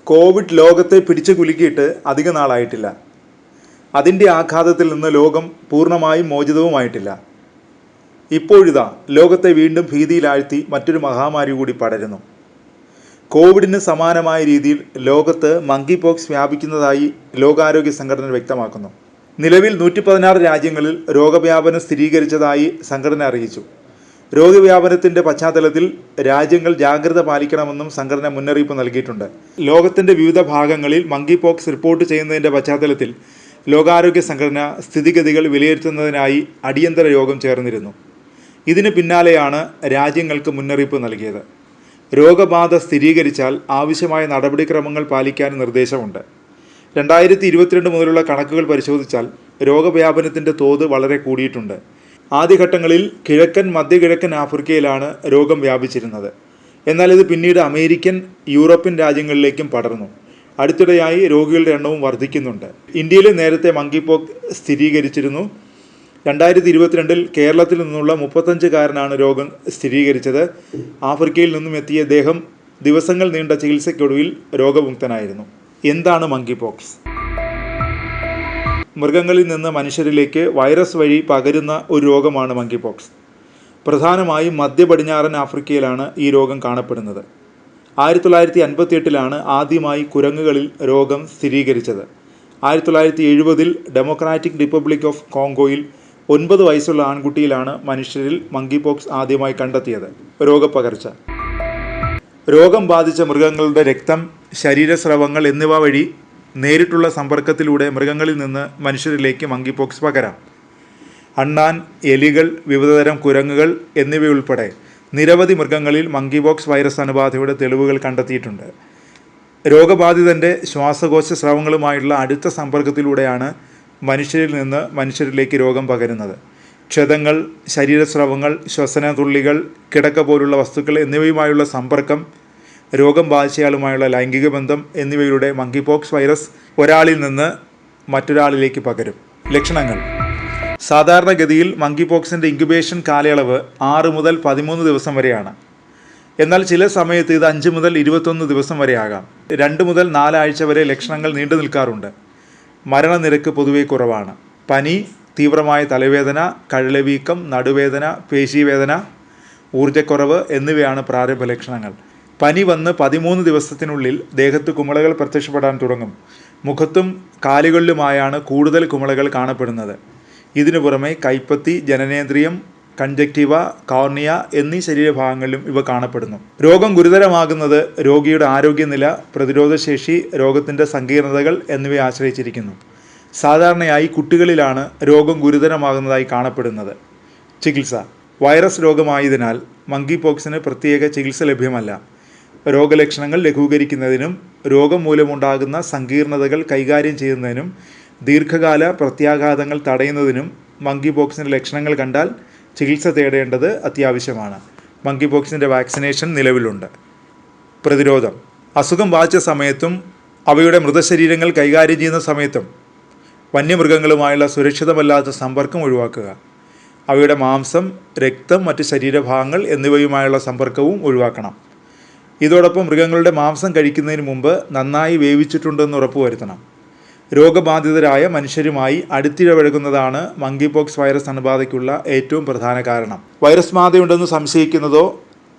Covid ലോകത്തെ പിടിച്ചു കുലുക്കിയിട്ട് അധിക നാളായിട്ടില്ല. അതിൻ്റെ ആഘാതത്തിൽ നിന്ന് ലോകം പൂർണ്ണമായും മോചിതവുമായിട്ടില്ല. ഇപ്പോഴിതാ ലോകത്തെ വീണ്ടും ഭീതിയിലാഴ്ത്തി മറ്റൊരു മഹാമാരി കൂടി പടരുന്നു. കോവിഡിന് സമാനമായ രീതിയിൽ ലോകത്ത് മങ്കി പോക്സ് വ്യാപിക്കുന്നതായി ലോകാരോഗ്യ സംഘടന വ്യക്തമാക്കുന്നു. നിലവിൽ 116 രാജ്യങ്ങളിൽ രോഗവ്യാപനം സ്ഥിരീകരിച്ചതായി സംഘടന അറിയിച്ചു. രോഗവ്യാപനത്തിൻ്റെ പശ്ചാത്തലത്തിൽ രാജ്യങ്ങൾ ജാഗ്രത പാലിക്കണമെന്നും സംഘടന മുന്നറിയിപ്പ് നൽകിയിട്ടുണ്ട്. ലോകത്തിൻ്റെ വിവിധ ഭാഗങ്ങളിൽ മങ്കി പോക്സ് റിപ്പോർട്ട് ചെയ്യുന്നതിൻ്റെ പശ്ചാത്തലത്തിൽ ലോകാരോഗ്യ സംഘടന സ്ഥിതിഗതികൾ വിലയിരുത്തുന്നതിനായി അടിയന്തര യോഗം ചേർന്നിരുന്നു. ഇതിന് പിന്നാലെയാണ് രാജ്യങ്ങൾക്ക് മുന്നറിയിപ്പ് നൽകിയത്. രോഗബാധ സ്ഥിരീകരിച്ചാൽ ആവശ്യമായ നടപടിക്രമങ്ങൾ പാലിക്കാൻ നിർദ്ദേശമുണ്ട്. 2022 മുതലുള്ള കണക്കുകൾ പരിശോധിച്ചാൽ രോഗവ്യാപനത്തിൻ്റെ തോത് വളരെ കൂടിയിട്ടുണ്ട്. ആദ്യഘട്ടങ്ങളിൽ കിഴക്കൻ മധ്യകിഴക്കൻ ആഫ്രിക്കയിലാണ് രോഗം വ്യാപിച്ചിരുന്നത്. എന്നാൽ ഇത് പിന്നീട് അമേരിക്കൻ, യൂറോപ്യൻ രാജ്യങ്ങളിലേക്കും പടർന്നു. അടുത്തിടെയായി രോഗികളുടെ എണ്ണവും വർദ്ധിക്കുന്നുണ്ട്. ഇന്ത്യയിൽ നേരത്തെ മങ്കി പോക്സ് സ്ഥിരീകരിച്ചിരുന്നു. 2022 കേരളത്തിൽ നിന്നുള്ള 35കാരനാണ് രോഗം സ്ഥിരീകരിച്ചത്. ആഫ്രിക്കയിൽ നിന്നും എത്തിയ ഇദ്ദേഹം ദിവസങ്ങൾ നീണ്ട ചികിത്സയ്ക്കൊടുവിൽ രോഗമുക്തനായിരുന്നു. എന്താണ് മങ്കി പോക്സ്? മൃഗങ്ങളിൽ നിന്ന് മനുഷ്യരിലേക്ക് വൈറസ് വഴി പകരുന്ന ഒരു രോഗമാണ് മങ്കി പോക്സ്. പ്രധാനമായും മധ്യ പടിഞ്ഞാറൻ ആഫ്രിക്കയിലാണ് ഈ രോഗം കാണപ്പെടുന്നത്. 1958 ആദ്യമായി കുരങ്ങുകളിൽ രോഗം സ്ഥിരീകരിച്ചത്. 1970 ഡെമോക്രാറ്റിക് റിപ്പബ്ലിക് ഓഫ് കോങ്കോയിൽ 9 വയസ്സുള്ള ആൺകുട്ടിയിലാണ് മനുഷ്യരിൽ മങ്കി പോക്സ് ആദ്യമായി കണ്ടെത്തിയത്. രോഗപ്പകർച്ച. രോഗം ബാധിച്ച മൃഗങ്ങളുടെ രക്തം, ശരീരസ്രവങ്ങൾ എന്നിവ വഴി നേരിട്ടുള്ള സമ്പർക്കത്തിലൂടെ മൃഗങ്ങളിൽ നിന്ന് മനുഷ്യരിലേക്ക് മങ്കി പോക്സ് പകരാം. അണ്ണാൻ, എലികൾ, വിവിധതരം കുരങ്ങുകൾ എന്നിവയുൾപ്പെടെ നിരവധി മൃഗങ്ങളിൽ മങ്കി പോക്സ് വൈറസ് അണുബാധയുടെ തെളിവുകൾ കണ്ടെത്തിയിട്ടുണ്ട്. രോഗബാധിതൻ്റെ ശ്വാസകോശ സ്രവങ്ങളുമായുള്ള അടുത്ത സമ്പർക്കത്തിലൂടെയാണ് മനുഷ്യരിൽ നിന്ന് മനുഷ്യരിലേക്ക് രോഗം പകരുന്നത്. ക്ഷതങ്ങൾ, ശരീരസ്രവങ്ങൾ, ശ്വസന തുള്ളികൾ, കിടക്ക പോലുള്ള വസ്തുക്കൾ എന്നിവയുമായുള്ള സമ്പർക്കം, രോഗം ബാധിച്ചയാളുമായുള്ള ലൈംഗിക ബന്ധം എന്നിവയിലൂടെ മങ്കി പോക്സ് വൈറസ് ഒരാളിൽ നിന്ന് മറ്റൊരാളിലേക്ക് പകരും. ലക്ഷണങ്ങൾ. സാധാരണഗതിയിൽ മങ്കി പോക്സിൻ്റെ ഇൻക്യുബേഷൻ കാലയളവ് 6 മുതൽ 13 ദിവസം വരെയാണ്. എന്നാൽ ചില സമയത്ത് ഇത് 5 മുതൽ 21 ദിവസം വരെ ആകാം. 2 മുതൽ 4 ആഴ്ച വരെ ലക്ഷണങ്ങൾ നീണ്ടു നിൽക്കാറുണ്ട്. മരണനിരക്ക് പൊതുവെ കുറവാണ്. പനി, തീവ്രമായ തലവേദന, കഴലവീക്കം, നടുവേദന, പേശീവേദന, ഊർജ്ജക്കുറവ് എന്നിവയാണ് പ്രാരംഭ ലക്ഷണങ്ങൾ. പനി വന്ന് 13 ദിവസത്തിനുള്ളിൽ ദേഹത്ത് കുമിളകൾ പ്രത്യക്ഷപ്പെടാൻ തുടങ്ങും. മുഖത്തും കാലുകളിലുമായാണ് കൂടുതൽ കുമിളകൾ കാണപ്പെടുന്നത്. ഇതിനു പുറമെ കൈപ്പത്തി, ജനനേന്ദ്രിയം, കൺജക്റ്റീവ, കോർണിയ എന്നീ ശരീരഭാഗങ്ങളിലും ഇവ കാണപ്പെടുന്നു. രോഗം ഗുരുതരമാകുന്നത് രോഗിയുടെ ആരോഗ്യനില, പ്രതിരോധശേഷി, രോഗത്തിൻ്റെ സങ്കീർണതകൾ എന്നിവയെ ആശ്രയിച്ചിരിക്കുന്നു. സാധാരണയായി കുട്ടികളിലാണ് രോഗം ഗുരുതരമാകുന്നതായി കാണപ്പെടുന്നത്. ചികിത്സ. വൈറസ് രോഗമായതിനാൽ മങ്കി പോക്സിന് പ്രത്യേക ചികിത്സ ലഭ്യമല്ല. രോഗലക്ഷണങ്ങൾ ലഘൂകരിക്കുന്നതിനും രോഗം മൂലമുണ്ടാകുന്ന സങ്കീർണതകൾ കൈകാര്യം ചെയ്യുന്നതിനും ദീർഘകാല പ്രത്യാഘാതങ്ങൾ തടയുന്നതിനും മങ്കി പോക്സിൻ്റെ ലക്ഷണങ്ങൾ കണ്ടാൽ ചികിത്സ തേടേണ്ടത് അത്യാവശ്യമാണ്. മങ്കി പോക്സിൻ്റെ വാക്സിനേഷൻ നിലവിലുണ്ട്. പ്രതിരോധം. അസുഖം ബാധിച്ച സമയത്തും അവയുടെ മൃതശരീരങ്ങൾ കൈകാര്യം ചെയ്യുന്ന സമയത്തും വന്യമൃഗങ്ങളുമായുള്ള സുരക്ഷിതമല്ലാത്ത സമ്പർക്കം ഒഴിവാക്കുക. അവയുടെ മാംസം, രക്തം, മറ്റ് ശരീരഭാഗങ്ങൾ എന്നിവയുമായുള്ള സമ്പർക്കവും ഒഴിവാക്കണം. ഇതോടൊപ്പം മൃഗങ്ങളുടെ മാംസം കഴിക്കുന്നതിന് മുമ്പ് നന്നായി വേവിച്ചിട്ടുണ്ടെന്ന് ഉറപ്പുവരുത്തണം. രോഗബാധിതരായ മനുഷ്യരുമായി അടുത്തിടപഴകുന്നതാണ് മങ്കി പോക്സ് വൈറസ് അണുബാധയ്ക്കുള്ള ഏറ്റവും പ്രധാന കാരണം. വൈറസ് ബാധയുണ്ടെന്ന് സംശയിക്കുന്നതോ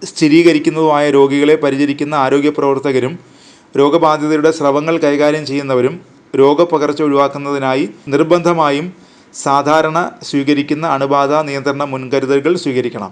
സ്ഥിരീകരിക്കുന്നതോ ആയ രോഗികളെ പരിചരിക്കുന്ന ആരോഗ്യ പ്രവർത്തകരും രോഗബാധിതരുടെ സ്രവങ്ങൾ കൈകാര്യം ചെയ്യുന്നവരും രോഗപകർച്ച ഒഴിവാക്കുന്നതിനായി നിർബന്ധമായും സാധാരണ സ്വീകരിക്കുന്ന അണുബാധ നിയന്ത്രണ മുൻകരുതലുകൾ സ്വീകരിക്കണം.